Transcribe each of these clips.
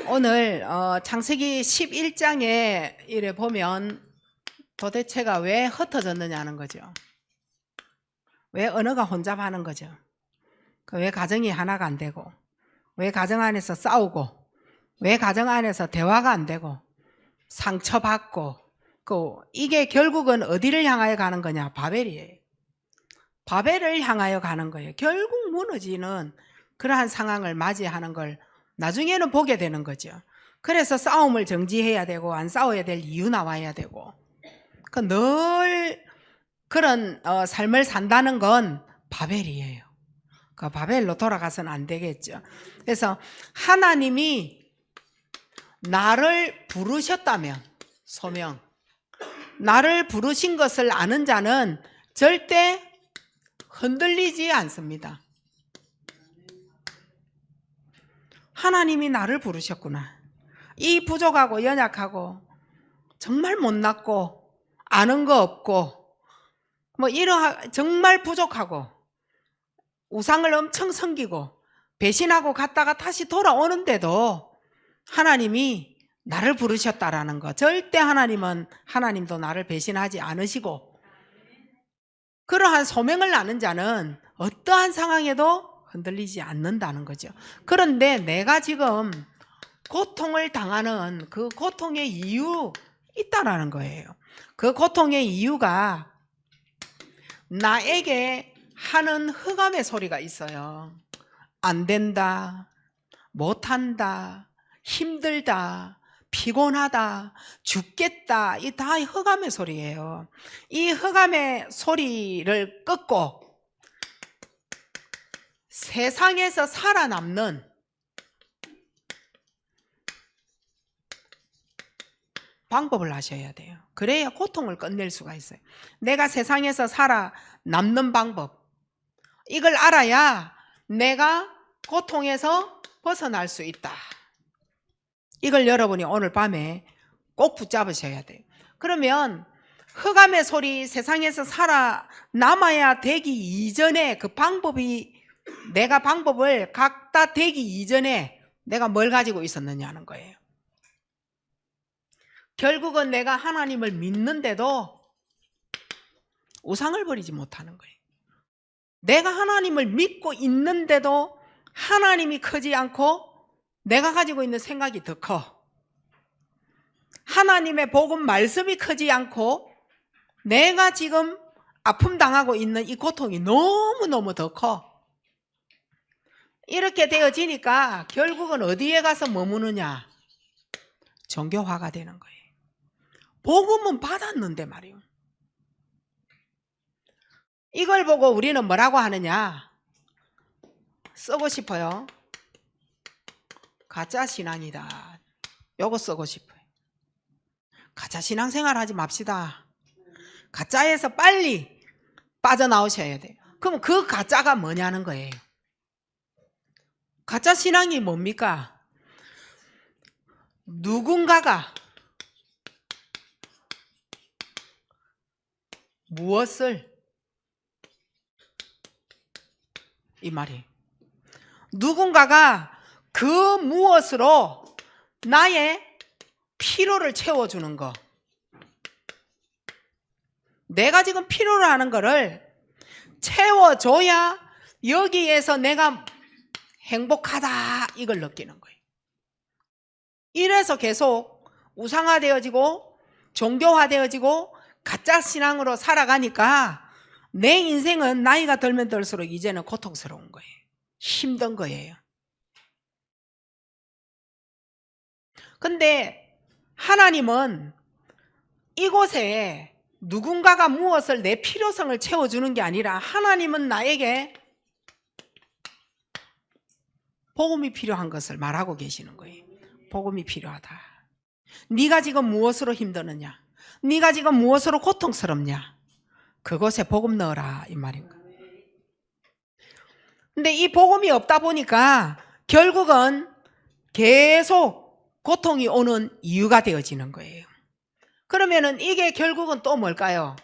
오늘 창세기 11장에 이래 보면 도대체가 왜 흩어졌느냐는 거죠. 왜 언어가 혼잡하는 거죠. 왜 가정이 하나가 안 되고, 왜 가정 안에서 싸우고, 왜 가정 안에서 대화가 안 되고, 상처받고, 이게 결국은 어디를 향하여 가는 거냐? 바벨이에요. 바벨을 향하여 가는 거예요. 결국 무너지는 그러한 상황을 맞이하는 걸 나중에는 보게 되는 거죠. 그래서 싸움을 정지해야 되고 안 싸워야 될 이유 나와야 되고, 늘 그런 삶을 산다는 건 바벨이에요. 그 바벨로 돌아가서는 안 되겠죠. 그래서 하나님이 나를 부르셨다면, 소명, 나를 부르신 것을 아는 자는 절대 흔들리지 않습니다. 하나님이 나를 부르셨구나. 이 부족하고 연약하고 정말 못났고 아는 거 없고 정말 부족하고 우상을 엄청 섬기고 배신하고 갔다가 다시 돌아오는데도 하나님이 나를 부르셨다라는 거. 절대 하나님도 나를 배신하지 않으시고, 그러한 소명을 아는 자는 어떠한 상황에도 흔들리지 않는다는 거죠. 그런데 내가 지금 고통을 당하는 그 고통의 이유 있다라는 거예요. 그 고통의 이유가 나에게 하는 흑암의 소리가 있어요. 안 된다, 못한다, 힘들다, 피곤하다, 죽겠다. 이 다 흑암의 소리예요. 이 흑암의 소리를 꺾고 세상에서 살아남는 방법을 아셔야 돼요. 그래야 고통을 끝낼 수가 있어요. 내가 세상에서 살아남는 방법, 이걸 알아야 내가 고통에서 벗어날 수 있다. 이걸 여러분이 오늘 밤에 꼭 붙잡으셔야 돼요. 그러면 흑암의 소리, 세상에서 살아남아야 되기 이전에 그 방법이, 내가 방법을 갖다 되기 이전에 내가 뭘 가지고 있었느냐는 거예요. 결국은 내가 하나님을 믿는데도 우상을 버리지 못하는 거예요. 내가 하나님을 믿고 있는데도 하나님이 크지 않고 내가 가지고 있는 생각이 더 커. 하나님의 복음 말씀이 크지 않고 내가 지금 아픔 당하고 있는 이 고통이 너무너무 더 커. 이렇게 되어지니까 결국은 어디에 가서 머무느냐? 종교화가 되는 거예요. 복음은 받았는데 말이에요. 이걸 보고 우리는 뭐라고 하느냐? 쓰고 싶어요. 가짜 신앙이다. 요거 쓰고 싶어요. 가짜 신앙생활 하지 맙시다. 가짜에서 빨리 빠져나오셔야 돼요. 그럼 그 가짜가 뭐냐는 거예요. 가짜 신앙이 뭡니까? 누군가가 무엇을, 이 말이에요. 누군가가 그 무엇으로 나의 필요를 채워주는 거. 내가 지금 필요로 하는 거를 채워줘야 여기에서 내가 행복하다, 이걸 느끼는 거예요. 이래서 계속 우상화되어지고 종교화되어지고 가짜 신앙으로 살아가니까 내 인생은 나이가 들면 들수록 이제는 고통스러운 거예요. 힘든 거예요. 근데 하나님은 이곳에 누군가가 무엇을, 내 필요성을 채워주는 게 아니라 하나님은 나에게 복음이 필요한 것을 말하고 계시는 거예요. 복음이 필요하다. 네가 지금 무엇으로 힘드느냐? 네가 지금 무엇으로 고통스럽냐? 그곳에 복음 넣어라, 이 말인 거예요. 근데 이 복음이 없다 보니까 결국은 계속 고통이 오는 이유가 되어지는 거예요. 그러면은 이게 결국은 또 뭘까요?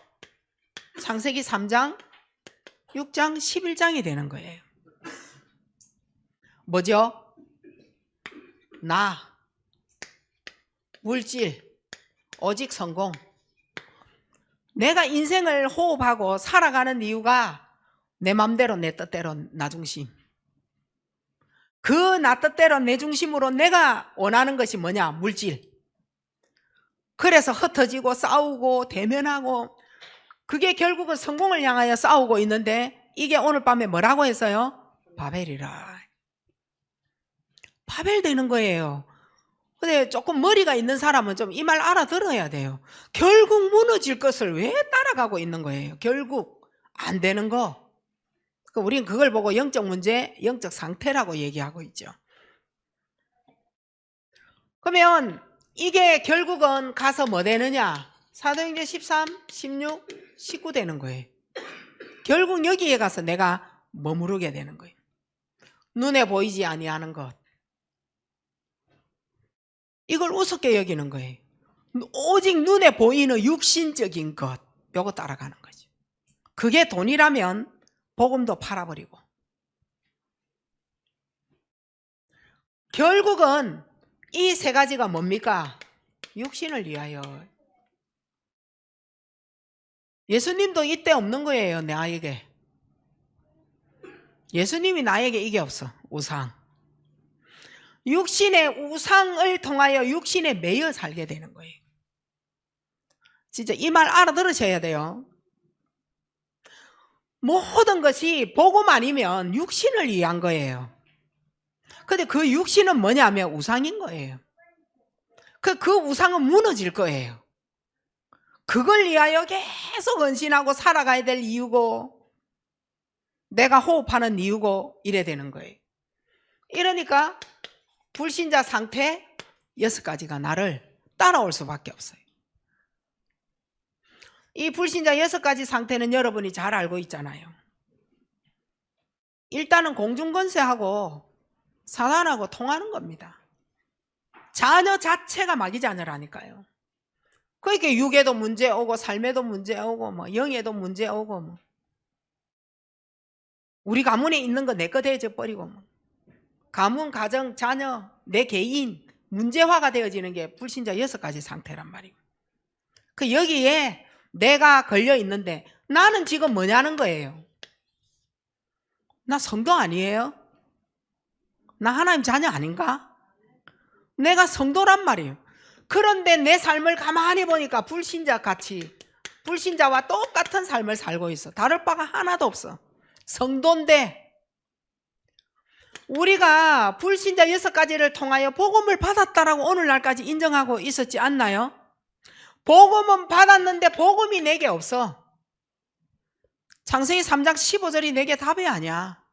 창세기 3장, 6장, 11장이 되는 거예요. 뭐죠? 나, 물질, 오직 성공. 내가 인생을 호흡하고 살아가는 이유가 내 맘대로 내 뜻대로 나 중심. 그 나 뜻대로 내 중심으로 내가 원하는 것이 뭐냐? 물질. 그래서 흩어지고 싸우고 대면하고, 그게 결국은 성공을 향하여 싸우고 있는데, 이게 오늘 밤에 뭐라고 했어요? 바벨이라. 바벨 되는 거예요. 근데 조금 머리가 있는 사람은 좀 이 말 알아들어야 돼요. 결국 무너질 것을 왜 따라가고 있는 거예요? 결국 안 되는 거. 우리는 그걸 보고 영적 문제, 영적 상태라고 얘기하고 있죠. 그러면 이게 결국은 가서 뭐 되느냐? 사도행전 13, 16, 19 되는 거예요. 결국 여기에 가서 내가 머무르게 되는 거예요. 눈에 보이지 아니하는 것, 이걸 우습게 여기는 거예요. 오직 눈에 보이는 육신적인 것, 요거 따라가는 거죠. 그게 돈이라면 복음도 팔아버리고, 결국은 이 세 가지가 뭡니까? 육신을 위하여. 예수님도 이때 없는 거예요. 나에게. 예수님이 나에게 이게 없어. 우상. 육신의 우상을 통하여 육신에 매여 살게 되는 거예요. 진짜 이 말 알아들으셔야 돼요. 모든 것이 복음 아니면 육신을 위한 거예요. 근데 그 육신은 뭐냐면 우상인 거예요. 그 우상은 무너질 거예요. 그걸 위하여 계속 헌신하고 살아가야 될 이유고, 내가 호흡하는 이유고, 이래 되는 거예요. 이러니까 불신자 상태 6가지가 나를 따라올 수밖에 없어요. 이 불신자 6가지 상태는 여러분이 잘 알고 있잖아요. 일단은 공중권세하고 사단하고 통하는 겁니다. 자녀 자체가 마귀 자녀라니까요. 그러니까 육에도 문제 오고 삶에도 문제 오고 뭐 영에도 문제 오고 뭐 우리 가문에 있는 거 내 거 되어져 버리고 뭐 가문, 가정, 자녀, 내 개인 문제화가 되어지는 게 불신자 6가지 상태란 말이고, 그 여기에 내가 걸려 있는데 나는 지금 뭐냐는 거예요. 나 성도 아니에요? 나 하나님 자녀 아닌가? 내가 성도란 말이에요. 그런데 내 삶을 가만히 보니까 불신자같이, 불신자와 똑같은 삶을 살고 있어. 다를 바가 하나도 없어. 성도인데 우리가 불신자 6가지를 통하여 복음을 받았다라고 오늘날까지 인정하고 있었지 않나요? 복음은 받았는데 복음이 내게 없어. 창세기 3장 15절이 내게 답이 아니야.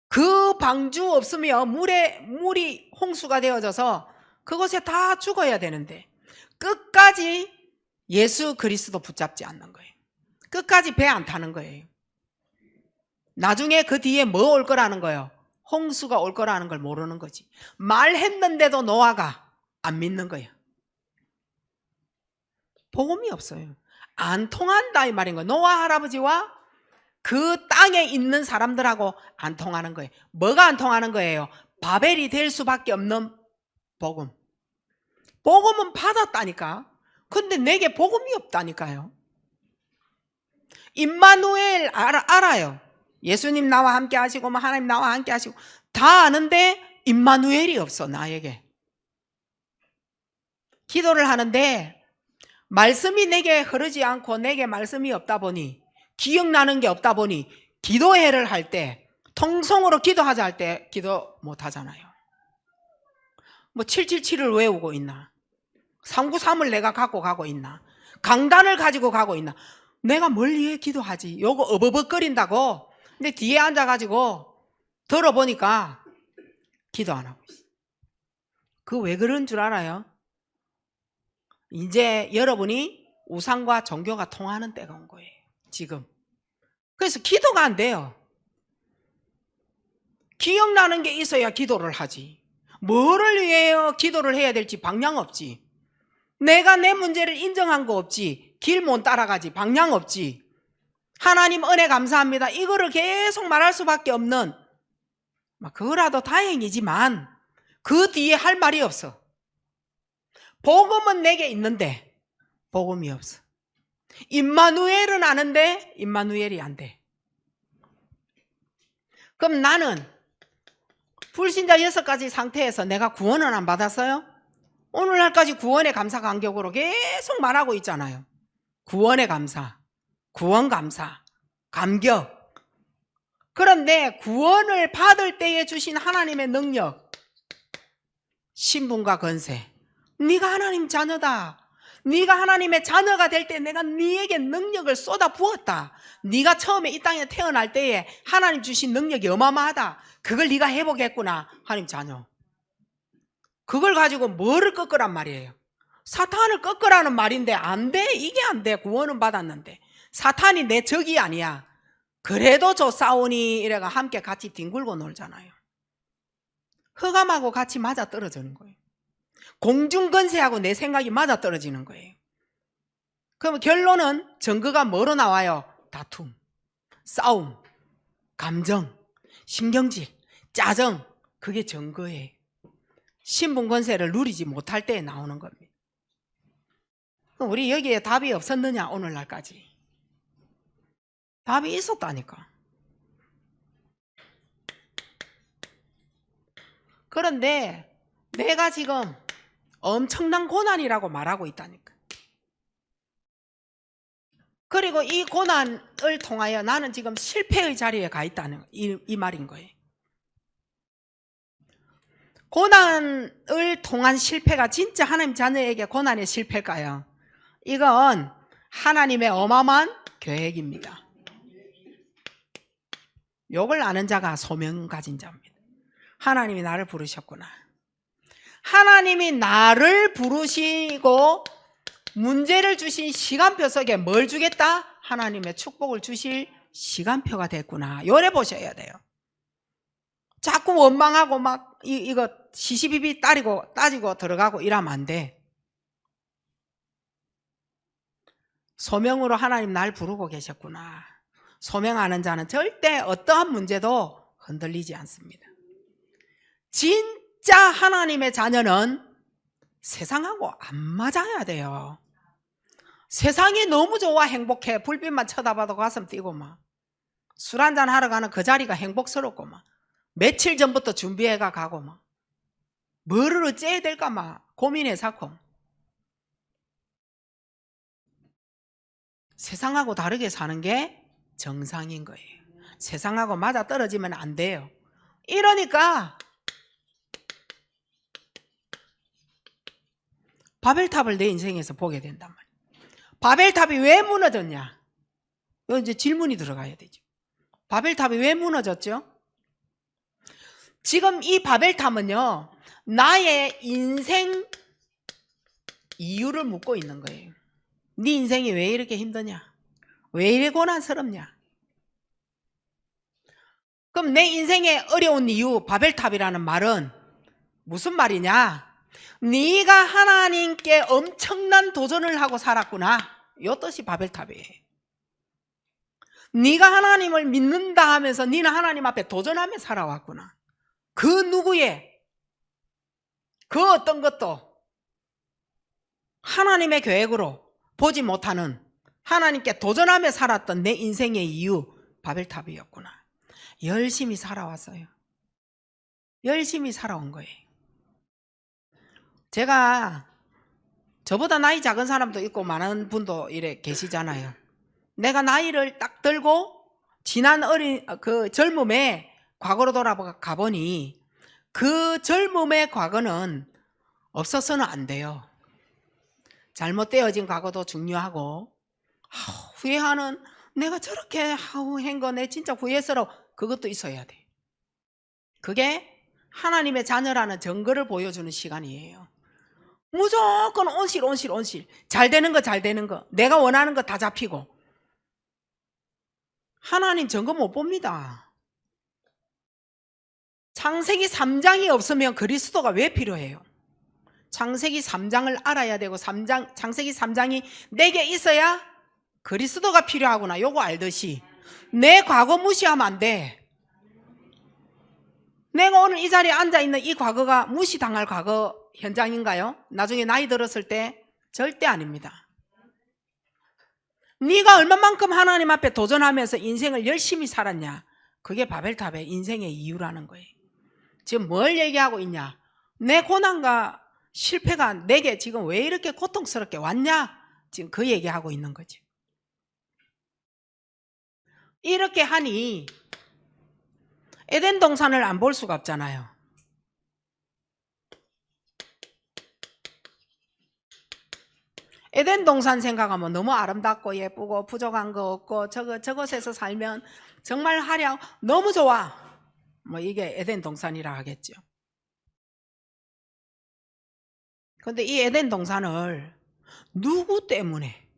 그 방주 없으면 물이 홍수가 되어져서 그곳에 다 죽어야 되는데 끝까지 예수 그리스도 붙잡지 않는 거예요. 끝까지 배 안 타는 거예요. 나중에 그 뒤에 뭐 올 거라는 거예요? 홍수가 올 거라는 걸 모르는 거지. 말했는데도 노아가 안 믿는 거예요. 복음이 없어요. 안 통한다 이 말인 거예요. 노아 할아버지와 그 땅에 있는 사람들하고 안 통하는 거예요. 뭐가 안 통하는 거예요? 바벨이 될 수밖에 없는 복음. 복음은 받았다니까. 근데 내게 복음이 없다니까요. 임마누엘 알아요. 예수님 나와 함께 하시고 하나님 나와 함께 하시고 다 아는데 임마누엘이 없어. 나에게 기도를 하는데 말씀이 내게 흐르지 않고 내게 말씀이 없다 보니, 기억나는 게 없다 보니 기도회를 할 때, 통성으로 기도하자 할 때 기도 못 하잖아요. 뭐 777을 외우고 있나, 393을 내가 갖고 가고 있나, 강단을 가지고 가고 있나. 내가 뭘 위해 기도하지? 요거 어버벅거린다고. 근데 뒤에 앉아가지고 들어보니까 기도 안 하고 있어. 그 왜 그런 줄 알아요? 이제 여러분이 우상과 종교가 통하는 때가 온 거예요. 지금. 그래서 기도가 안 돼요. 기억나는 게 있어야 기도를 하지. 뭐를 위해요? 기도를 해야 될지 방향 없지. 내가 내 문제를 인정한 거 없지. 길 못 따라가지. 방향 없지. 하나님 은혜 감사합니다. 이거를 계속 말할 수밖에 없는, 그거라도 다행이지만 그 뒤에 할 말이 없어. 복음은 내게 있는데 복음이 없어. 임마누엘은 아는데 임마누엘이 안 돼. 그럼 나는 불신자 6가지 상태에서 내가 구원은 안 받았어요? 오늘날까지 구원의 감사 간격으로 계속 말하고 있잖아요. 구원의 감사, 구원 감사, 감격. 그런데 구원을 받을 때에 주신 하나님의 능력, 신분과 권세, 네가 하나님 자녀다. 네가 하나님의 자녀가 될 때 내가 네에게 능력을 쏟아 부었다. 네가 처음에 이 땅에 태어날 때에 하나님 주신 능력이 어마어마하다. 그걸 네가 해보겠구나. 하나님 자녀. 그걸 가지고 뭐를 꺾으란 말이에요? 사탄을 꺾으라는 말인데 안 돼. 이게 안 돼. 구원은 받았는데. 사탄이 내 적이 아니야. 그래도 저 싸우니 이래가 함께 같이 뒹굴고 놀잖아요. 흑암하고 같이 맞아 떨어지는 거예요. 공중건세하고 내 생각이 맞아 떨어지는 거예요. 그럼 결론은 증거가 뭐로 나와요? 다툼, 싸움, 감정, 신경질, 짜증. 그게 증거예요. 신분권세를 누리지 못할 때 나오는 겁니다. 우리 여기에 답이 없었느냐? 오늘날까지. 답이 있었다니까. 그런데 내가 지금 엄청난 고난이라고 말하고 있다니까. 그리고 이 고난을 통하여 나는 지금 실패의 자리에 가 있다는 이 말인 거예요. 고난을 통한 실패가 진짜 하나님 자녀에게 고난의 실패일까요? 이건 하나님의 어마어마한 계획입니다. 욕을 아는 자가 소명 가진 자입니다. 하나님이 나를 부르셨구나. 하나님이 나를 부르시고 문제를 주신 시간표 속에 뭘 주겠다? 하나님의 축복을 주실 시간표가 됐구나. 요래 보셔야 돼요. 자꾸 원망하고 막 이거 시시비비 따지고 들어가고 이러면 안 돼. 소명으로 하나님 날 부르고 계셨구나. 소명하는 자는 절대 어떠한 문제도 흔들리지 않습니다. 진짜 하나님의 자녀는 세상하고 안 맞아야 돼요. 세상이 너무 좋아 행복해. 불빛만 쳐다봐도 가슴 뛰고 막 술 한잔 하러 가는 그 자리가 행복스럽고 막 며칠 전부터 준비해가 가고 막 뭐를 어째야 될까 막 고민해 사고. 세상하고 다르게 사는 게 정상인 거예요. 세상하고 맞아 떨어지면 안 돼요. 이러니까 바벨탑을 내 인생에서 보게 된단 말이에요. 바벨탑이 왜 무너졌냐? 여기 이제 질문이 들어가야 되죠. 바벨탑이 왜 무너졌죠? 지금 이 바벨탑은요, 나의 인생 이유를 묻고 있는 거예요. 네 인생이 왜 이렇게 힘드냐? 왜 이래 고난스럽냐? 그럼 내 인생의 어려운 이유, 바벨탑이라는 말은 무슨 말이냐? 네가 하나님께 엄청난 도전을 하고 살았구나. 이 뜻이 바벨탑이에요. 네가 하나님을 믿는다 하면서 네는 하나님 앞에 도전하며 살아왔구나. 그 누구의 그 어떤 것도 하나님의 계획으로 보지 못하는 하나님께 도전하며 살았던 내 인생의 이유, 바벨탑이었구나. 열심히 살아왔어요. 열심히 살아온 거예요. 제가 저보다 나이 작은 사람도 있고 많은 분도 이래 계시잖아요. 내가 나이를 딱 들고 지난 그 젊음의 과거로 돌아가 보니 그 젊음의 과거는 없어서는 안 돼요. 잘못되어진 과거도 중요하고 후회하는 내가 저렇게 한 거 내 진짜 후회스러워. 그것도 있어야 돼. 그게 하나님의 자녀라는 증거를 보여주는 시간이에요. 무조건 온실 잘 되는 거 내가 원하는 거 다 잡히고 하나님 증거 못 봅니다. 창세기 3장이 없으면 그리스도가 왜 필요해요? 창세기 3장을 알아야 되고 창세기 3장이 내게 있어야 그리스도가 필요하구나. 요거 알듯이 내 과거 무시하면 안 돼. 내가 오늘 이 자리에 앉아있는 이 과거가 무시당할 과거 현장인가요? 나중에 나이 들었을 때? 절대 아닙니다. 네가 얼마만큼 하나님 앞에 도전하면서 인생을 열심히 살았냐? 그게 바벨탑의 인생의 이유라는 거예요. 지금 뭘 얘기하고 있냐? 내 고난과 실패가 내게 지금 왜 이렇게 고통스럽게 왔냐? 지금 그 얘기하고 있는 거죠. 이렇게 하니 에덴 동산을 안 볼 수가 없잖아요. 에덴 동산 생각하면 너무 아름답고 예쁘고 부족한 거 없고 저것에서 살면 정말 하랴 너무 좋아. 뭐 이게 에덴 동산이라 하겠죠. 그런데 이 에덴 동산을 누구 때문에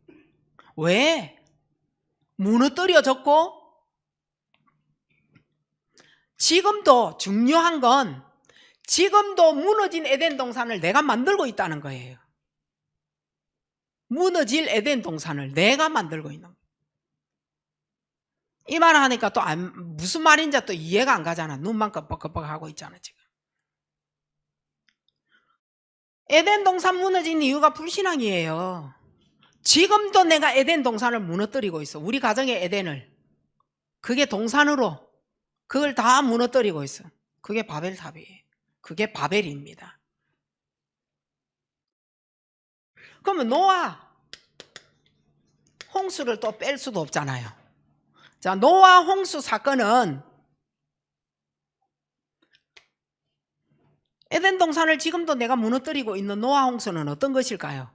왜 무너뜨려졌고 지금도 중요한 건 지금도 무너진 에덴 동산을 내가 만들고 있다는 거예요. 무너질 에덴 동산을 내가 만들고 있는 거예요. 이 말을 하니까 또 무슨 말인지 또 이해가 안 가잖아. 눈만 껌뻑껌뻑 하고 있잖아 지금. 에덴 동산 무너진 이유가 불신앙이에요. 지금도 내가 에덴 동산을 무너뜨리고 있어. 우리 가정의 에덴을. 그게 동산으로 그걸 다 무너뜨리고 있어. 그게 바벨탑이에요. 그게 바벨입니다. 그러면 노아 홍수를 또 뺄 수도 없잖아요. 자, 노아 홍수 사건은 에덴 동산을 지금도 내가 무너뜨리고 있는 노아 홍수는 어떤 것일까요?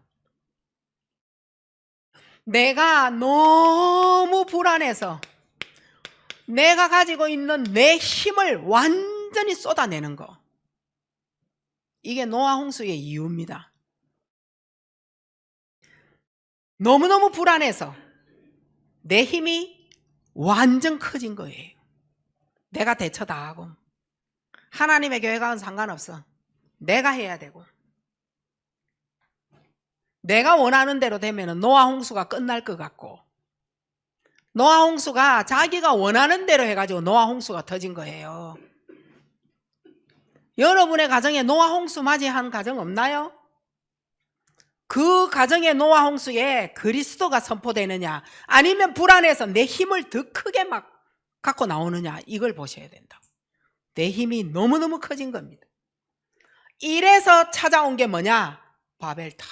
내가 너무 불안해서 내가 가지고 있는 내 힘을 완전히 쏟아내는 거. 이게 노아 홍수의 이유입니다. 너무너무 불안해서 내 힘이 완전 커진 거예요. 내가 대처 다 하고 하나님의 계획과는 상관없어. 내가 해야 되고 내가 원하는 대로 되면 노아 홍수가 끝날 것 같고 노아 홍수가 자기가 원하는 대로 해가지고 노아 홍수가 터진 거예요. 여러분의 가정에 노아 홍수 맞이한 가정 없나요? 그 가정의 노아 홍수에 그리스도가 선포되느냐 아니면 불안해서 내 힘을 더 크게 막 갖고 나오느냐 이걸 보셔야 된다. 내 힘이 너무너무 커진 겁니다. 이래서 찾아온 게 뭐냐? 바벨탑.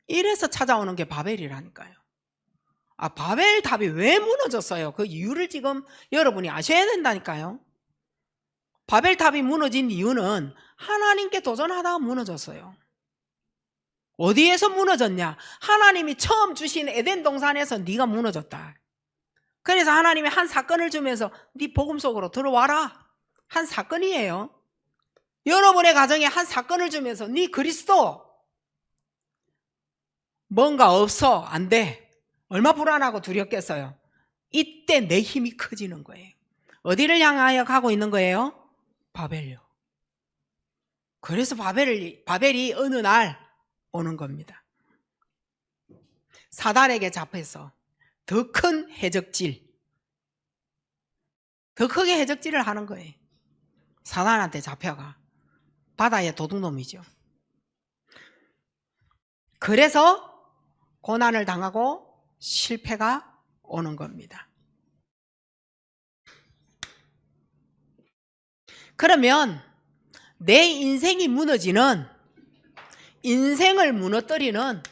이래서 찾아오는 게 바벨이라니까요. 아, 바벨탑이 왜 무너졌어요? 그 이유를 지금 여러분이 아셔야 된다니까요. 바벨탑이 무너진 이유는 하나님께 도전하다가 무너졌어요. 어디에서 무너졌냐? 하나님이 처음 주신 에덴 동산에서 네가 무너졌다. 그래서 하나님이 한 사건을 주면서 네 복음 속으로 들어와라. 한 사건이에요. 여러분의 가정에 한 사건을 주면서 네 그리스도 뭔가 없어 안 돼. 얼마 불안하고 두렵겠어요. 이때 내 힘이 커지는 거예요. 어디를 향하여 가고 있는 거예요? 바벨요. 그래서 바벨이 어느 날 오는 겁니다. 사단에게 잡혀서 더 큰 해적질, 더 크게 해적질을 하는 거예요. 사단한테 잡혀가. 바다의 도둑놈이죠. 그래서 고난을 당하고 실패가 오는 겁니다. 그러면 내 인생이 무너지는, 인생을 무너뜨리는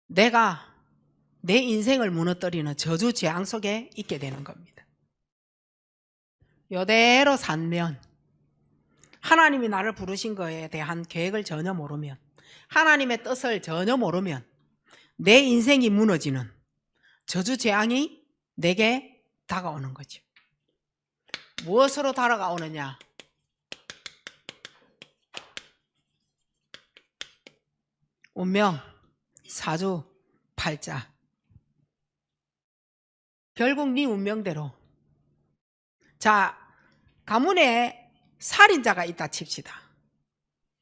내가 내 인생을 무너뜨리는 저주 재앙 속에 있게 되는 겁니다. 이대로 살면, 하나님이 나를 부르신 거에 대한 계획을 전혀 모르면, 하나님의 뜻을 전혀 모르면 내 인생이 무너지는 저주 재앙이 내게 다가오는 거죠. 무엇으로 다가오느냐? 운명, 사주, 팔자. 결국 네 운명대로. 자, 가문에 살인자가 있다 칩시다.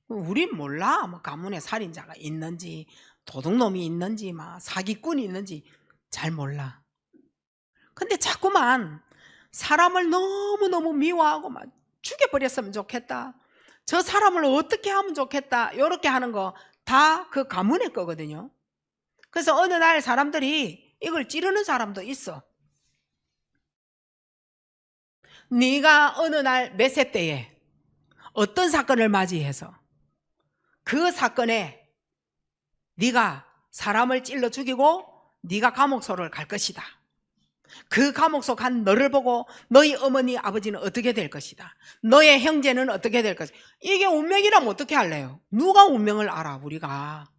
우린 몰라. 뭐 가문에 살인자가 있는지, 도둑놈이 있는지, 막 사기꾼이 있는지 잘 몰라. 근데 자꾸만 사람을 너무너무 미워하고 막 죽여버렸으면 좋겠다. 저 사람을 어떻게 하면 좋겠다. 이렇게 하는 거 다 그 가문의 거거든요. 그래서 어느 날 사람들이 이걸 찌르는 사람도 있어. 네가 어느 날 몇 세 때에 어떤 사건을 맞이해서 그 사건에 네가 사람을 찔러 죽이고 네가 감옥소를 갈 것이다. 그 감옥소 간 너를 보고 너희 어머니 아버지는 어떻게 될 것이다. 너의 형제는 어떻게 될 것이다. 이게 운명이라면 어떻게 할래요? 누가 운명을 알아 우리가.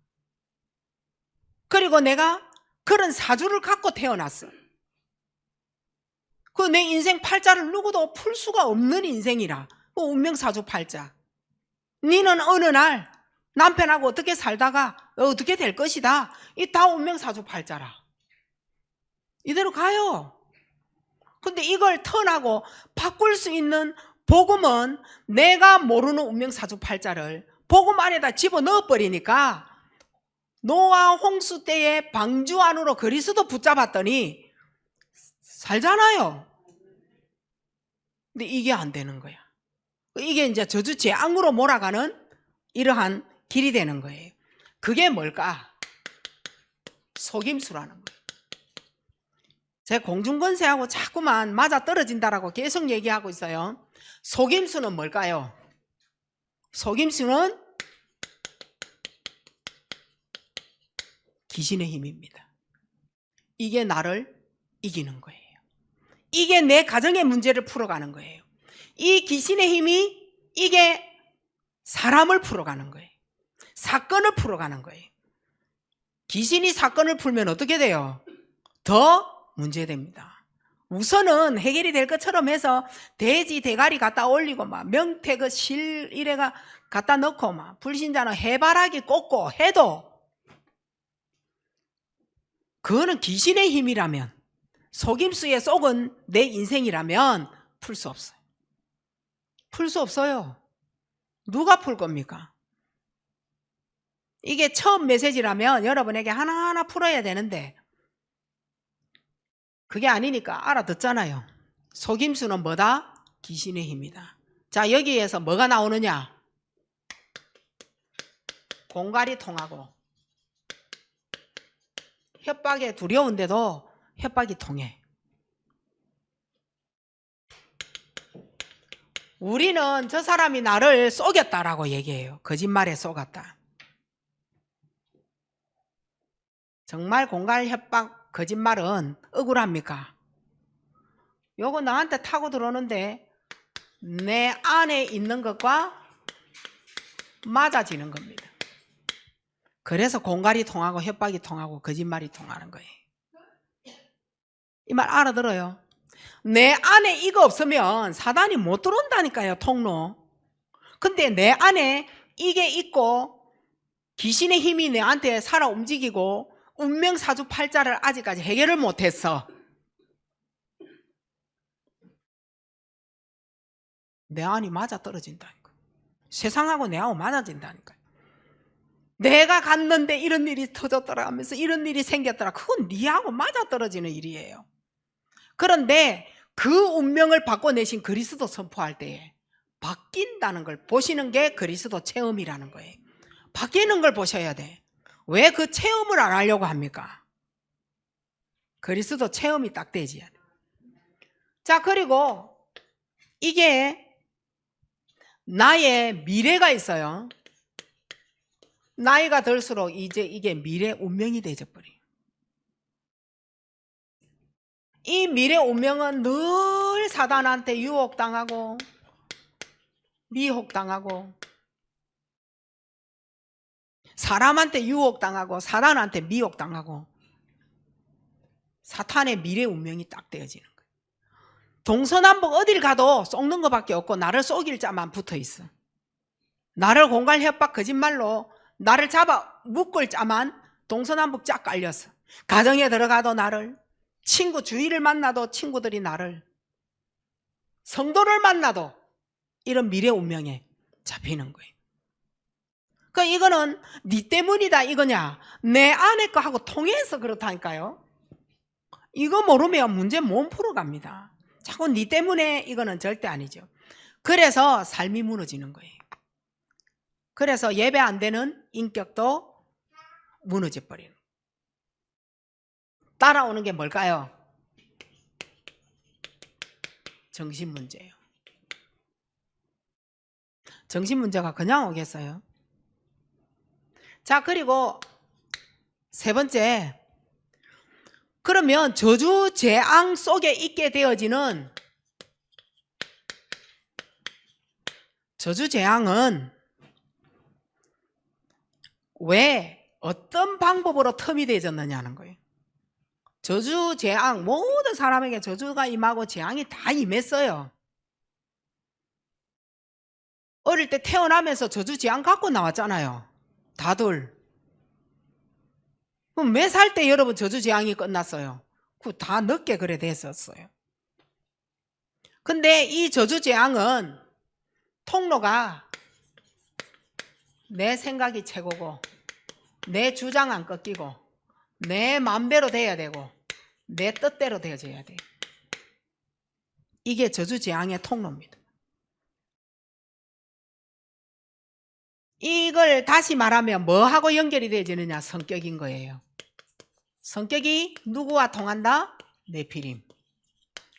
그리고 내가 그런 사주를 갖고 태어났어. 그 내 인생 팔자를 누구도 풀 수가 없는 인생이라. 그 운명사주 팔자. 니는 어느 날 남편하고 어떻게 살다가 어떻게 될 것이다. 이 다 운명사주 팔자라. 이대로 가요. 근데 이걸 턴하고 바꿀 수 있는 복음은 내가 모르는 운명사주 팔자를 복음 안에다 집어넣어 버리니까 노아 홍수 때에 방주 안으로 그리스도 붙잡았더니 살잖아요. 근데 이게 안 되는 거야. 이게 이제 저주 재앙으로 몰아가는 이러한 길이 되는 거예요. 그게 뭘까? 속임수라는 거예요. 제가 공중권세하고 자꾸만 맞아떨어진다라고 계속 얘기하고 있어요. 속임수는 뭘까요? 속임수는 귀신의 힘입니다. 이게 나를 이기는 거예요. 이게 내 가정의 문제를 풀어가는 거예요. 이 귀신의 힘이 이게 사람을 풀어가는 거예요. 사건을 풀어가는 거예요. 귀신이 사건을 풀면 어떻게 돼요? 더 문제됩니다. 우선은 해결이 될 것처럼 해서 돼지 대가리 갖다 올리고 막 명태 그 실 이래가 갖다 넣고 막 불신자는 해바라기 꽂고 해도 그거는 귀신의 힘이라면, 속임수에 속은 내 인생이라면 풀 수 없어요. 풀 수 없어요. 누가 풀 겁니까? 이게 처음 메시지라면 여러분에게 하나하나 풀어야 되는데 그게 아니니까 알아듣잖아요. 속임수는 뭐다? 귀신의 힘이다. 자, 여기에서 뭐가 나오느냐? 공갈이 통하고 협박에 두려운데도 협박이 통해. 우리는 저 사람이 나를 속였다라고 얘기해요. 거짓말에 속았다. 정말 공갈, 협박, 거짓말은 억울합니까? 요거 나한테 타고 들어오는데 내 안에 있는 것과 맞아지는 겁니다. 그래서 공갈이 통하고 협박이 통하고 거짓말이 통하는 거예요. 이 말 알아들어요? 내 안에 이거 없으면 사단이 못 들어온다니까요, 통로. 근데 내 안에 이게 있고 귀신의 힘이 내한테 살아 움직이고 운명사주 팔자를 아직까지 해결을 못했어. 내 안이 맞아떨어진다니까. 세상하고 내하고 맞아진다니까. 내가 갔는데 이런 일이 터졌더라 하면서 이런 일이 생겼더라. 그건 니하고 맞아떨어지는 일이에요. 그런데 그 운명을 바꿔내신 그리스도 선포할 때에 바뀐다는 걸 보시는 게 그리스도 체험이라는 거예요. 바뀌는 걸 보셔야 돼. 왜 그 체험을 안 하려고 합니까? 그리스도 체험이 딱 되지. 자, 그리고 이게 나의 미래가 있어요. 나이가 들수록 이제 이게 미래 운명이 되어버려요. 이 미래 운명은 늘 사단한테 유혹당하고 미혹당하고 사람한테 유혹당하고 사단한테 미혹당하고 사탄의 미래 운명이 딱 되어지는 거예요. 동서남북 어딜 가도 속는 것밖에 없고 나를 속일 자만 붙어 있어. 나를 공갈 협박 거짓말로 나를 잡아 묶을 자만 동서남북 쫙 깔렸어. 가정에 들어가도 나를, 친구 주위를 만나도 친구들이 나를, 성도를 만나도 이런 미래 운명에 잡히는 거예요. 그러니까 이거는 네 때문이다 이거냐, 내 안에 거하고 통해서 그렇다니까요. 이거 모르면 문제 못 풀어갑니다. 자꾸 네 때문에 이거는 절대 아니죠. 그래서 삶이 무너지는 거예요. 그래서 예배 안 되는 인격도 무너져 버리는 거예요. 따라오는 게 뭘까요? 정신 문제예요. 정신 문제가 그냥 오겠어요? 자, 그리고 세 번째, 그러면 저주 재앙 속에 있게 되어지는 저주 재앙은 왜 어떤 방법으로 틈이 되어졌느냐는 거예요. 저주 재앙, 모든 사람에게 저주가 임하고 재앙이 다 임했어요. 어릴 때 태어나면서 저주 재앙 갖고 나왔잖아요. 다들. 그럼 몇 살 때 여러분 저주 재앙이 끝났어요? 그 다 늦게 그래 됐었어요. 근데 이 저주 재앙은 통로가 내 생각이 최고고, 내 주장 안 꺾이고, 내 맘대로 돼야 되고, 내 뜻대로 되어져야 돼. 이게 저주 재앙의 통로입니다. 이걸 다시 말하면 뭐하고 연결이 되어지느냐? 성격인 거예요. 성격이 누구와 통한다? 네피림.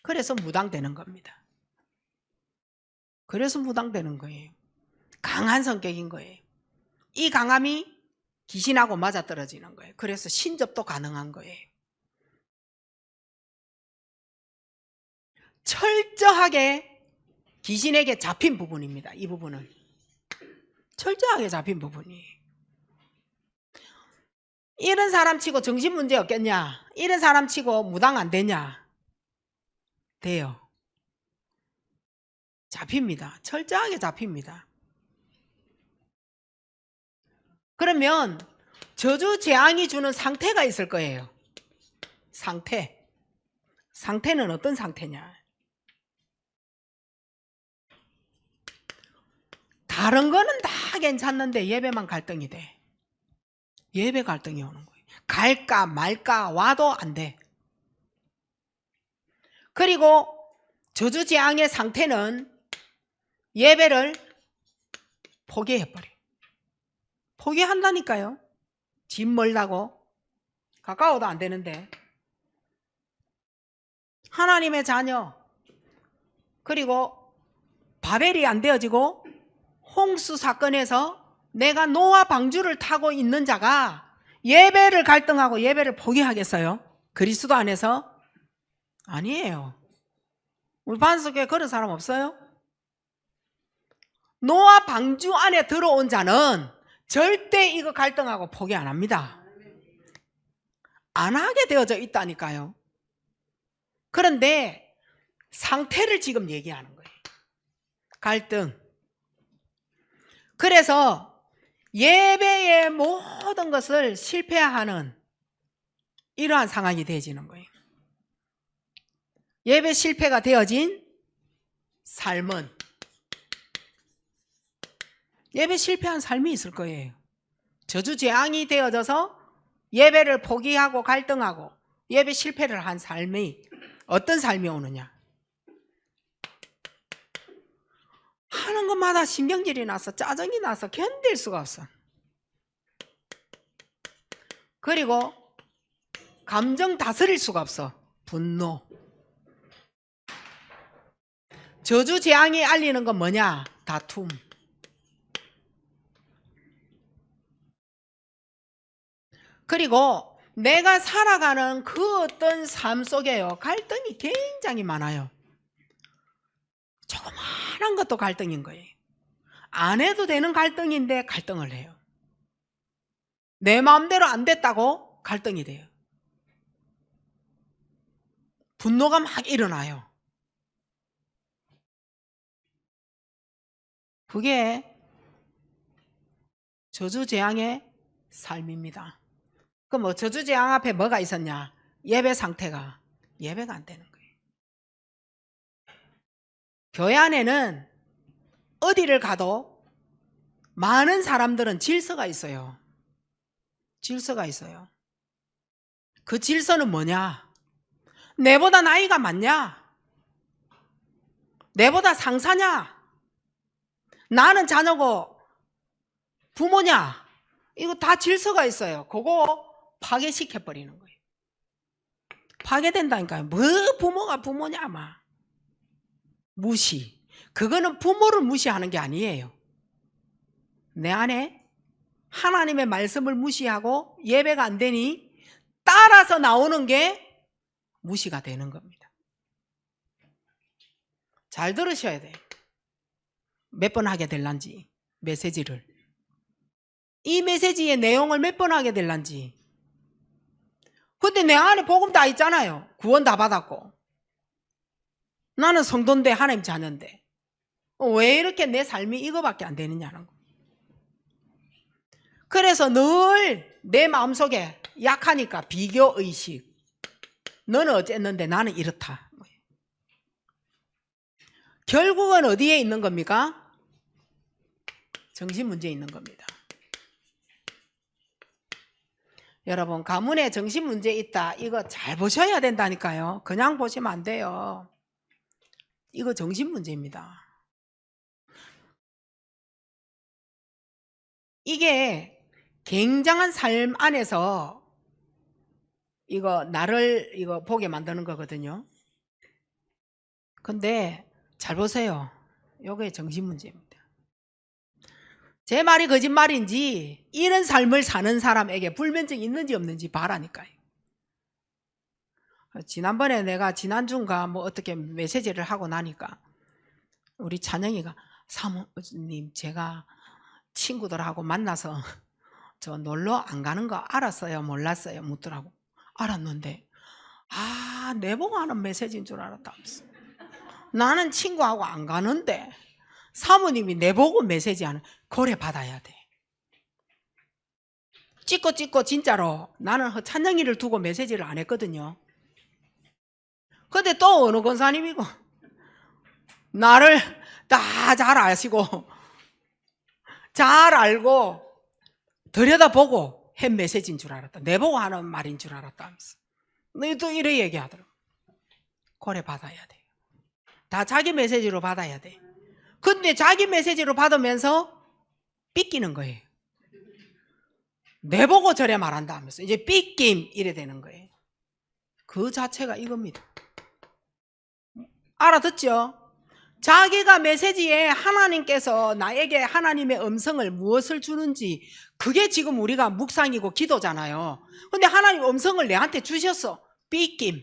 그래서 무당되는 겁니다. 그래서 무당되는 거예요. 강한 성격인 거예요. 이 강함이 귀신하고 맞아떨어지는 거예요. 그래서 신접도 가능한 거예요. 철저하게 귀신에게 잡힌 부분입니다. 이 부분은 철저하게 잡힌 부분이에요. 이런 사람 치고 정신 문제 없겠냐? 이런 사람 치고 무당 안 되냐? 돼요. 잡힙니다. 철저하게 잡힙니다. 그러면 저주 재앙이 주는 상태가 있을 거예요. 상태는 어떤 상태냐? 다른 거는 다 괜찮는데 예배만 갈등이 돼. 예배 갈등이 오는 거예요. 갈까 말까 와도 안 돼. 그리고 저주 재앙의 상태는 예배를 포기해버려. 포기한다니까요. 집 멀다고. 가까워도 안 되는데. 하나님의 자녀, 그리고 바벨이 안 되어지고 홍수 사건에서 내가 노아 방주를 타고 있는 자가 예배를 갈등하고 예배를 포기하겠어요? 그리스도 안에서? 아니에요. 우리 반석에 그런 사람 없어요? 노아 방주 안에 들어온 자는 절대 이거 갈등하고 포기 안 합니다. 안 하게 되어져 있다니까요. 그런데 상태를 지금 얘기하는 거예요. 갈등. 그래서 예배의 모든 것을 실패하는 이러한 상황이 되어지는 거예요. 예배 실패가 되어진 삶은, 예배 실패한 삶이 있을 거예요. 저주 재앙이 되어져서 예배를 포기하고 갈등하고 예배 실패를 한 삶이 어떤 삶이 오느냐? 하는 것마다 신경질이 나서 짜증이 나서 견딜 수가 없어. 그리고 감정 다스릴 수가 없어. 분노. 저주 재앙이 알리는 건 뭐냐? 다툼. 그리고 내가 살아가는 그 어떤 삶 속에요, 갈등이 굉장히 많아요. 조그마한 것도 갈등인 거예요. 안 해도 되는 갈등인데 갈등을 해요. 내 마음대로 안 됐다고 갈등이 돼요. 분노가 막 일어나요. 그게 저주 재앙의 삶입니다. 그럼 뭐 저주 재앙 앞에 뭐가 있었냐? 예배 상태가 예배가 안 되는 거예요. 교회 안에는 어디를 가도 많은 사람들은 질서가 있어요. 질서가 있어요. 그 질서는 뭐냐? 내보다 나이가 많냐? 내보다 상사냐? 나는 자녀고 부모냐? 이거 다 질서가 있어요. 그거 파괴시켜버리는 거예요. 파괴된다니까요. 뭐 부모가 부모냐 막. 무시. 그거는 부모를 무시하는 게 아니에요. 내 안에 하나님의 말씀을 무시하고 예배가 안 되니 따라서 나오는 게 무시가 되는 겁니다. 잘 들으셔야 돼요. 몇 번 하게 될란지 메시지를. 이 메시지의 내용을 몇 번 하게 될란지. 근데 내 안에 복음 다 있잖아요. 구원 다 받았고. 나는 성도인데 하나님 자녀인데 왜 이렇게 내 삶이 이거밖에 안 되느냐는 거. 그래서 늘 내 마음속에 약하니까 비교의식. 너는 어쨌는데 나는 이렇다. 결국은 어디에 있는 겁니까? 정신 문제에 있는 겁니다. 여러분, 가문에 정신 문제 있다. 이거 잘 보셔야 된다니까요. 그냥 보시면 안 돼요. 이거 정신 문제입니다. 이게 굉장한 삶 안에서 이거 나를 이거 보게 만드는 거거든요. 근데 잘 보세요. 이게 정신 문제입니다. 제 말이 거짓말인지 이런 삶을 사는 사람에게 불면증이 있는지 없는지 봐라니까요. 지난번에 내가 지난주인가 뭐 어떻게 메시지를 하고 나니까 우리 찬영이가 사모님 제가 친구들하고 만나서 저 놀러 안 가는 거 알았어요? 몰랐어요? 묻더라고. 알았는데 내보고 하는 메시지인 줄 알았다면서. 나는 친구하고 안 가는데 사모님이 내보고 메시지하는. 고래 받아야 돼. 찍고 진짜로 나는 찬영이를 두고 메시지를 안 했거든요. 근데 또 어느 권사님이고 나를 다 잘 아시고 잘 알고 들여다보고 한 메시지인 줄 알았다. 내보고 하는 말인 줄 알았다면서. 또 이래 얘기하더라고. 고래 받아야 돼. 다 자기 메시지로 받아야 돼. 근데 자기 메시지로 받으면서 삐끼는 거예요. 내보고 저래 말한다 하면서 이제 삐김 이래 되는 거예요. 그 자체가 이겁니다. 알아듣죠? 자기가 메시지에 하나님께서 나에게 하나님의 음성을 무엇을 주는지 그게 지금 우리가 묵상이고 기도잖아요. 근데 하나님 음성을 내한테 주셨어. 삐김.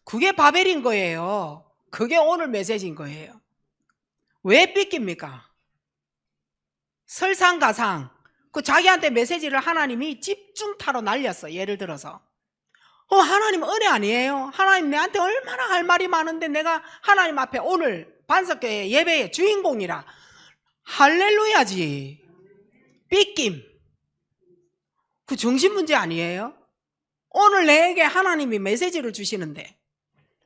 그게 바벨인 거예요. 그게 오늘 메시지인 거예요. 왜 삐깁니까? 설상가상. 그 자기한테 메시지를 하나님이 집중타로 날렸어. 예를 들어서 하나님 은혜 아니에요? 하나님 내한테 얼마나 할 말이 많은데 내가 하나님 앞에 오늘 반석교회 예배의 주인공이라 할렐루야지. 삐김. 그 정신문제 아니에요? 오늘 내게 하나님이 메시지를 주시는데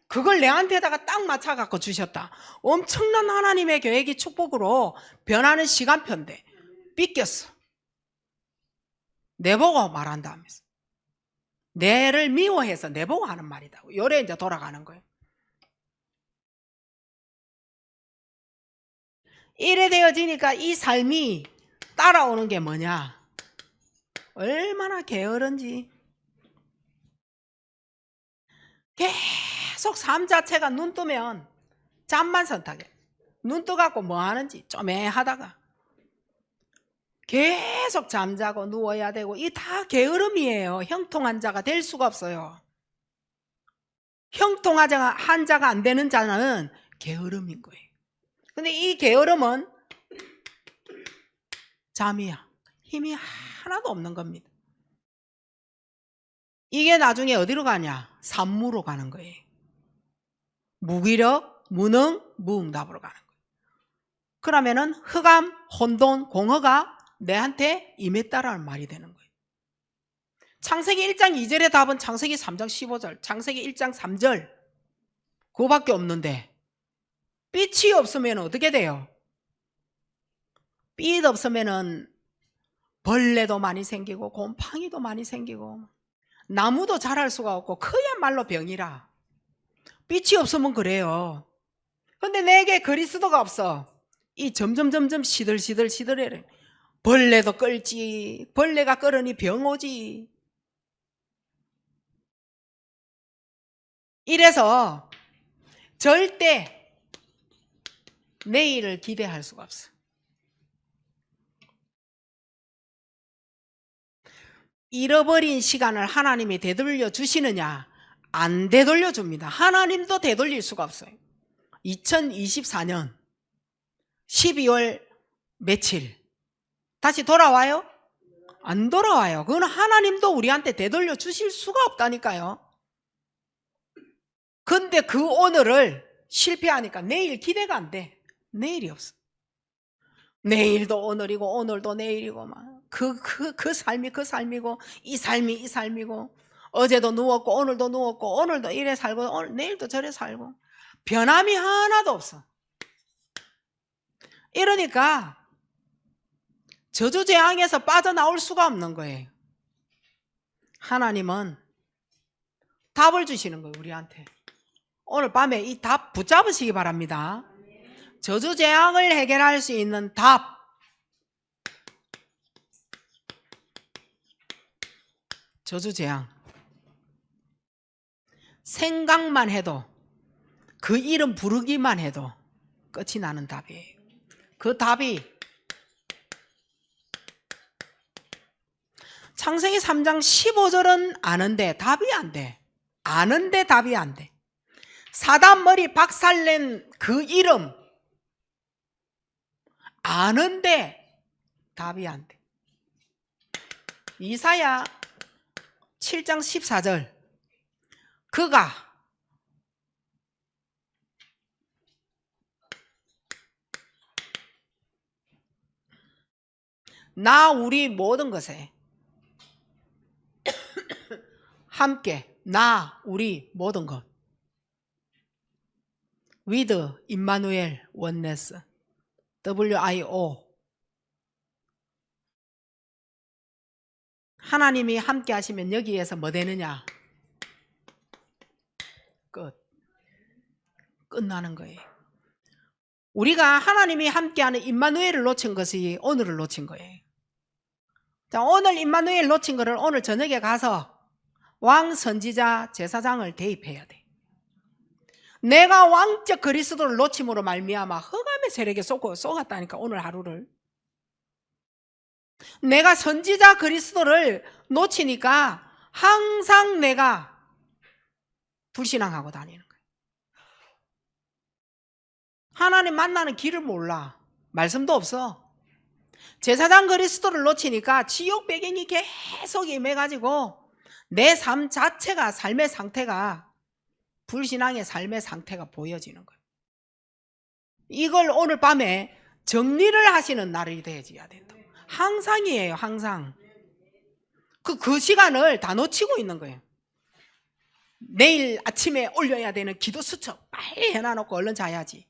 그걸 내한테다가 딱 맞춰갖고 주셨다. 엄청난 하나님의 계획이 축복으로 변하는 시간표인데 삐꼈어. 내보고 말한다 하면서. 내를 미워해서 내보고 하는 말이다. 요래 이제 돌아가는 거예요. 이래 되어지니까 이 삶이 따라오는 게 뭐냐? 얼마나 게으른지. 계속 삶 자체가 눈 뜨면 잠만 선택해. 눈 떠갖고 뭐 하는지 쪼매하다가 계속 잠자고 누워야 되고 이 다 게으름이에요. 형통한 자가 될 수가 없어요. 형통한 자가 안 되는 자는 게으름인 거예요. 근데 이 게으름은 잠이야. 힘이 하나도 없는 겁니다. 이게 나중에 어디로 가냐? 산무로 가는 거예요. 무기력, 무능, 무응답으로 가는 거예요. 그러면은 흑암, 혼돈, 공허가 내한테 임했다라는 말이 되는 거예요. 창세기 1장 2절의 답은 창세기 3장 15절, 창세기 1장 3절 그거밖에 없는데 빛이 없으면 어떻게 돼요? 빛 없으면은 벌레도 많이 생기고 곰팡이도 많이 생기고 나무도 자랄 수가 없고 그야말로 병이라. 빛이 없으면 그래요. 근데 내게 그리스도가 없어. 이 점점 시들시들해. 벌레도 끌지. 벌레가 끌으니 병 오지. 이래서 절대 내일을 기대할 수가 없어. 잃어버린 시간을 하나님이 되돌려 주시느냐? 안 되돌려 줍니다. 하나님도 되돌릴 수가 없어요. 2024년 12월 며칠 다시 돌아와요? 안 돌아와요. 그건 하나님도 우리한테 되돌려 주실 수가 없다니까요. 근데 그 오늘을 실패하니까 내일 기대가 안 돼. 내일이 없어. 내일도 오늘이고 오늘도 내일이고 막 그 삶이 그 삶이고 이 삶이 이 삶이고 어제도 누웠고 오늘도 누웠고 오늘도 이래 살고 오늘 내일도 저래 살고 변함이 하나도 없어. 이러니까 저주재앙에서 빠져나올 수가 없는 거예요. 하나님은 답을 주시는 거예요. 우리한테. 오늘 밤에 이 답 붙잡으시기 바랍니다. 저주재앙을 해결할 수 있는 답. 저주재앙. 생각만 해도 그 이름 부르기만 해도 끝이 나는 답이에요. 그 답이 창세기 3장 15절은 아는데 답이 안 돼. 아는데 답이 안 돼. 사단 머리 박살낸 그 이름 아는데 답이 안 돼. 이사야 7장 14절 그가 나 우리 모든 것에 함께 나 우리 모든 것 with 임마누엘 원네스 WIO 하나님이 함께 하시면 여기에서 뭐 되느냐? 끝나는 거예요. 우리가 하나님이 함께하는 임마누엘을 놓친 것이 오늘을 놓친 거예요. 자, 오늘 임마누엘 놓친 거를 오늘 저녁에 가서 왕 선지자 제사장을 대입해야 돼. 내가 왕적 그리스도를 놓침으로 말미암아 흑암의 세력에 쏘갔다니까 오늘 하루를. 내가 선지자 그리스도를 놓치니까 항상 내가 불신앙하고 다니는 거예요. 하나님 만나는 길을 몰라. 말씀도 없어. 제사장 그리스도를 놓치니까 지옥 배경이 계속 임해가지고 내 삶 자체가 삶의 상태가 불신앙의 삶의 상태가 보여지는 거예요. 이걸 오늘 밤에 정리를 하시는 날이 되어야 된다. 항상이에요. 항상. 그 시간을 다 놓치고 있는 거예요. 내일 아침에 올려야 되는 기도 수첩 빨리 해놔놓고 얼른 자야지.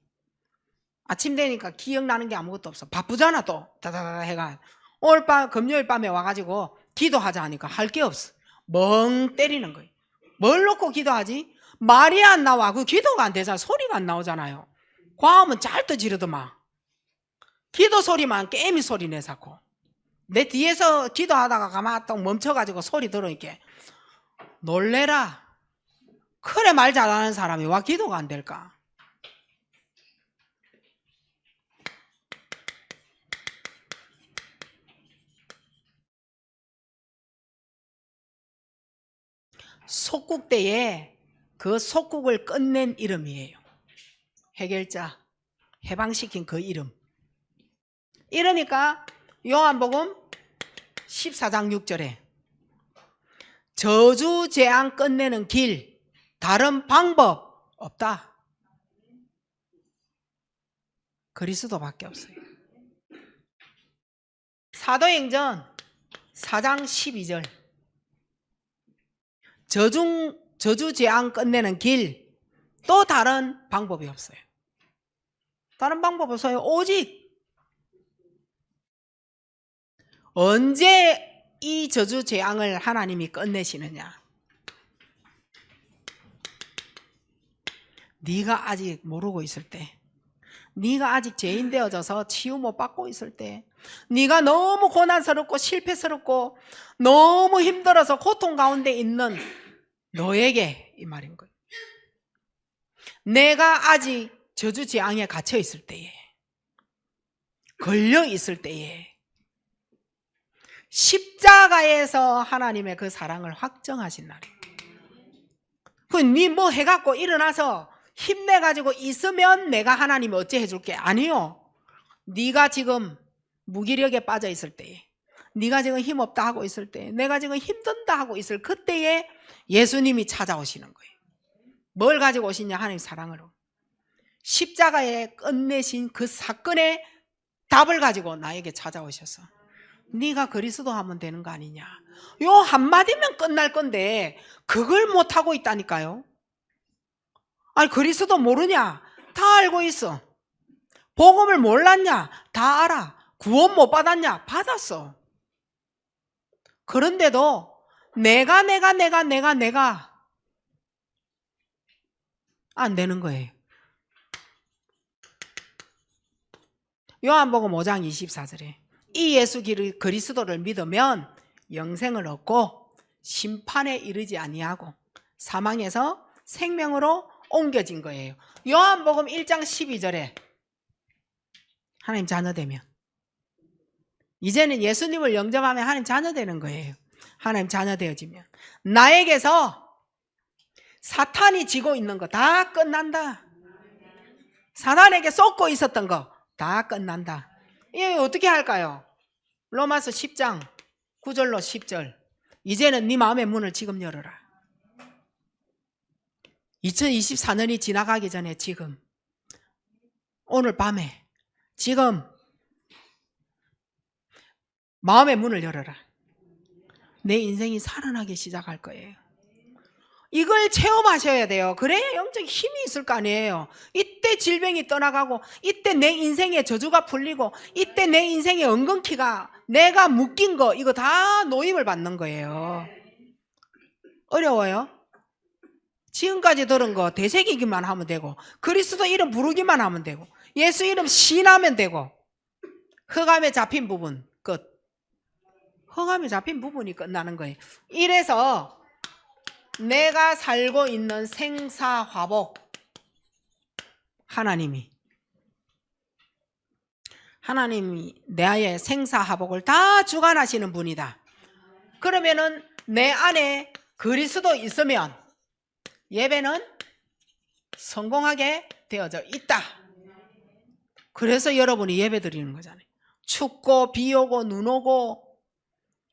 아침 되니까 기억나는 게 아무것도 없어. 바쁘잖아 또. 다다다 해가. 오늘 밤 금요일 밤에 와가지고 기도하자 하니까 할 게 없어. 멍 때리는 거예요. 뭘 놓고 기도하지? 말이 안 나와. 그 기도가 안 되잖아. 소리가 안 나오잖아요. 과음은 잘 지르더만. 기도 소리만 게임이 소리 내사고. 내 뒤에서 기도하다가 가만 딱 멈춰가지고 소리 들으니까 놀래라. 그래 말 잘하는 사람이 와 기도가 안 될까? 속국 때에 그 속국을 끝낸 이름이에요. 해결자, 해방시킨 그 이름. 이러니까 요한복음 14장 6절에 저주 재앙 끝내는 길 다른 방법 없다. 그리스도밖에 없어요. 사도행전 4장 12절 저주 재앙 끝내는 길 또 다른 방법이 없어요. 다른 방법 없어요. 오직 언제 이 저주 재앙을 하나님이 끝내시느냐? 네가 아직 모르고 있을 때, 네가 아직 죄인 되어져서 치유 못 받고 있을 때, 네가 너무 고난스럽고 실패스럽고 너무 힘들어서 고통 가운데 있는 너에게 이 말인 거예요. 내가 아직 저주 재앙에 갇혀 있을 때에, 걸려 있을 때에 십자가에서 하나님의 그 사랑을 확정하신 날이에요. 네 뭐 해갖고 일어나서 힘내가지고 있으면 내가 하나님이 어찌 해줄게? 아니요. 네가 지금 무기력에 빠져 있을 때에, 네가 지금 힘없다 하고 있을 때, 내가 지금 힘든다 하고 있을 그때에 예수님이 찾아오시는 거예요. 뭘 가지고 오시냐? 하나님 사랑으로. 십자가에 끝내신 그 사건의 답을 가지고 나에게 찾아오셔서 네가 그리스도 하면 되는 거 아니냐? 요 한마디면 끝날 건데 그걸 못하고 있다니까요. 아니, 그리스도 모르냐? 다 알고 있어. 복음을 몰랐냐? 다 알아. 구원 못 받았냐? 받았어. 그런데도 내가 안 되는 거예요. 요한복음 5장 24절에 이 예수 그리스도를 믿으면 영생을 얻고 심판에 이르지 아니하고 사망에서 생명으로 옮겨진 거예요. 요한복음 1장 12절에 하나님 자녀 되면, 이제는 예수님을 영접하면 하나님 자녀 되는 거예요. 하나님 자녀 되어지면 나에게서 사탄이 지고 있는 거 다 끝난다. 사탄에게 쏟고 있었던 거 다 끝난다. 이게 어떻게 할까요? 로마서 10장 9절로 10절. 이제는 네 마음의 문을 지금 열어라. 2024년이 지나가기 전에 지금, 오늘 밤에 지금 마음의 문을 열어라. 내 인생이 살아나기 시작할 거예요. 이걸 체험하셔야 돼요. 그래야 영적 힘이 있을 거 아니에요. 이때 질병이 떠나가고, 이때 내 인생의 저주가 풀리고, 이때 내 인생의 엉겅퀴가, 내가 묶인 거, 이거 다 노임을 받는 거예요. 어려워요? 지금까지 들은 거 되새기기만 하면 되고, 그리스도 이름 부르기만 하면 되고, 예수 이름 신하면 되고, 흑암에 잡힌 부분 끝. 흑암에 잡힌 부분이 끝나는 거예요. 이래서 내가 살고 있는 생사화복, 하나님이 나의 생사화복을 다 주관하시는 분이다. 그러면은 내 안에 그리스도 있으면 예배는 성공하게 되어져 있다. 그래서 여러분이 예배 드리는 거잖아요. 춥고 비 오고 눈 오고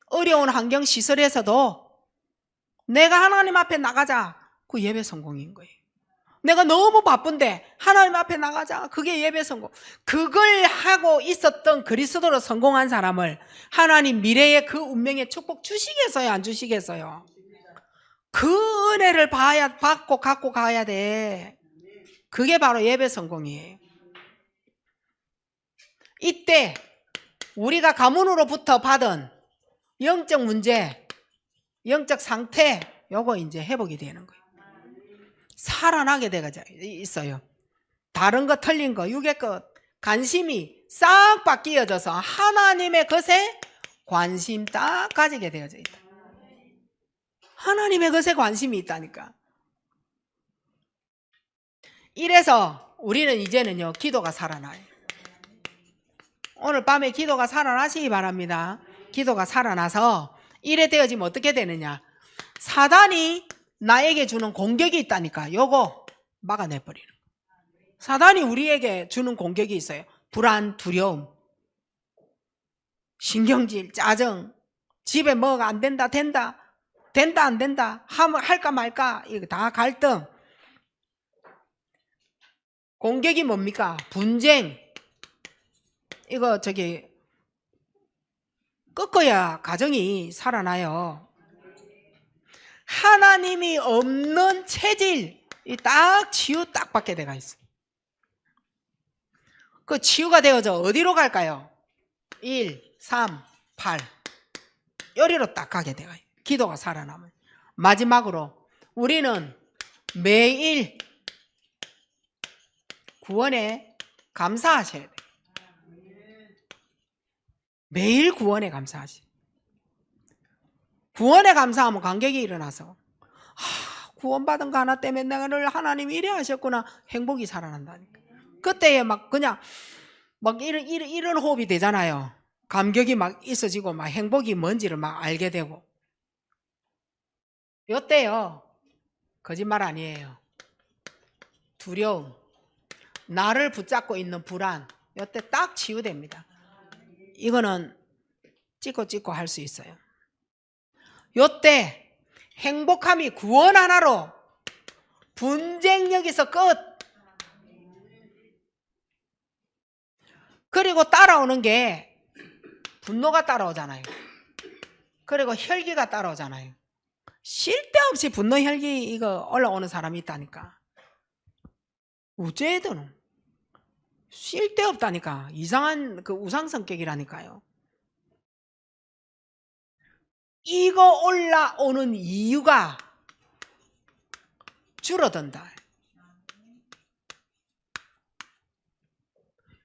어려운 환경 시설에서도 내가 하나님 앞에 나가자, 그 예배 성공인 거예요. 내가 너무 바쁜데 하나님 앞에 나가자, 그게 예배 성공. 그걸 하고 있었던 그리스도로 성공한 사람을 하나님 미래의 그 운명의 축복 주시겠어요, 안 주시겠어요? 그 은혜를 받고 갖고 가야 돼. 그게 바로 예배 성공이에요. 이때 우리가 가문으로부터 받은 영적 문제, 영적 상태, 요거 이제 회복이 되는 거예요. 살아나게 되어 있어요. 다른 거 틀린 거, 육의 것, 관심이 싹 바뀌어져서 하나님의 것에 관심 딱 가지게 되어져 있다. 하나님의 것에 관심이 있다니까. 이래서 우리는 이제는요, 기도가 살아나요. 오늘 밤에 기도가 살아나시기 바랍니다. 기도가 살아나서 이래 되어지면 어떻게 되느냐? 사단이 나에게 주는 공격이 있다니까. 요거 막아내버리는 거예요. 사단이 우리에게 주는 공격이 있어요. 불안, 두려움, 신경질, 짜증, 집에 뭐가 안 된다, 된다 안 된다, 할까 말까, 이거 다 갈등. 공격이 뭡니까? 분쟁. 이거 꺾어야 가정이 살아나요. 하나님이 없는 체질이 딱 치유 딱 받게 돼가 있어. 그 치유가 되어져 어디로 갈까요? 1, 3, 8 요리로 딱 가게 돼요. 기도가 살아나면. 마지막으로 우리는 매일 구원에 감사하셔야 돼요. 매일 구원에 감사하시. 구원에 감사하면 감격이 일어나서 구원받은 거 하나 때문에 나를 하나님이 이래 하셨구나. 행복이 살아난다니까. 그때에 막 그냥 막 이런 호흡이 되잖아요. 감격이 막 있어지고 막 행복이 뭔지를 막 알게 되고. 요때요. 거짓말 아니에요. 두려움, 나를 붙잡고 있는 불안, 요때 딱 치유됩니다. 이거는 찍고 할 수 있어요. 요때 행복함이 구원 하나로 분쟁 여기서 끝. 그리고 따라오는 게 분노가 따라오잖아요. 그리고 혈기가 따라오잖아요. 쉴 데 없이 분노 혈기 이거 올라오는 사람이 있다니까. 우죄에도는 쉴 데 없다니까. 이상한 그 우상 성격이라니까요. 이거 올라오는 이유가 줄어든다.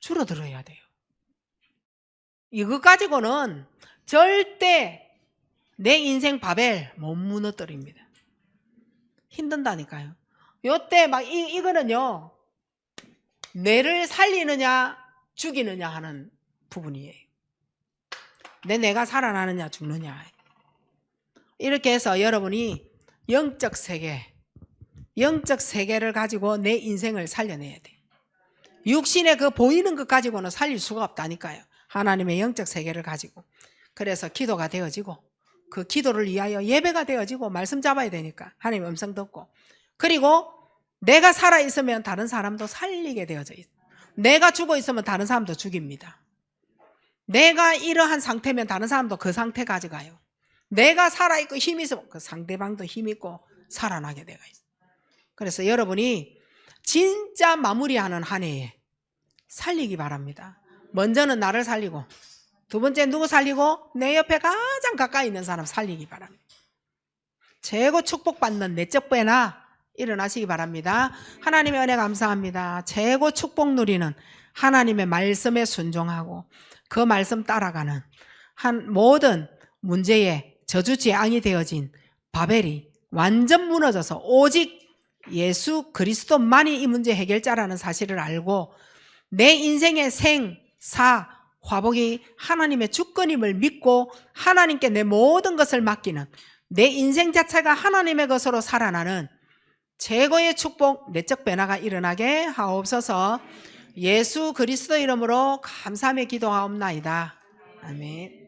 줄어들어야 돼요. 이거 가지고는 절대 내 인생 바벨 못 무너뜨립니다. 힘든다니까요. 요때 막 이거는요, 뇌를 살리느냐 죽이느냐 하는 부분이에요. 내가 살아나느냐 죽느냐. 이렇게 해서 여러분이 영적 세계를 가지고 내 인생을 살려내야 돼. 육신의 그 보이는 것 가지고는 살릴 수가 없다니까요. 하나님의 영적 세계를 가지고. 그래서 기도가 되어지고 그 기도를 위하여 예배가 되어지고 말씀 잡아야 되니까 하나님 음성 듣고, 그리고 내가 살아있으면 다른 사람도 살리게 되어져 있어요. 내가 죽어 있으면 다른 사람도 죽입니다. 내가 이러한 상태면 다른 사람도 그 상태 가져가요. 내가 살아있고 힘이 있으면 그 상대방도 힘있고 살아나게 되어 있어요. 그래서 여러분이 진짜 마무리하는 한 해에 살리기 바랍니다. 먼저는 나를 살리고, 두 번째 누구 살리고, 내 옆에 가장 가까이 있는 사람 살리기 바랍니다. 최고 축복받는 내적 배나 일어나시기 바랍니다. 하나님의 은혜 감사합니다. 최고 축복 누리는 하나님의 말씀에 순종하고 그 말씀 따라가는 모든 문제에 저주 재앙이 되어진 바벨이 완전 무너져서 오직 예수 그리스도만이 이 문제 해결자라는 사실을 알고 내 인생의 생, 사, 화복이 하나님의 주권임을 믿고 하나님께 내 모든 것을 맡기는, 내 인생 자체가 하나님의 것으로 살아나는 최고의 축복, 내적 변화가 일어나게 하옵소서. 예수 그리스도 이름으로 감사하며 기도하옵나이다. 아멘.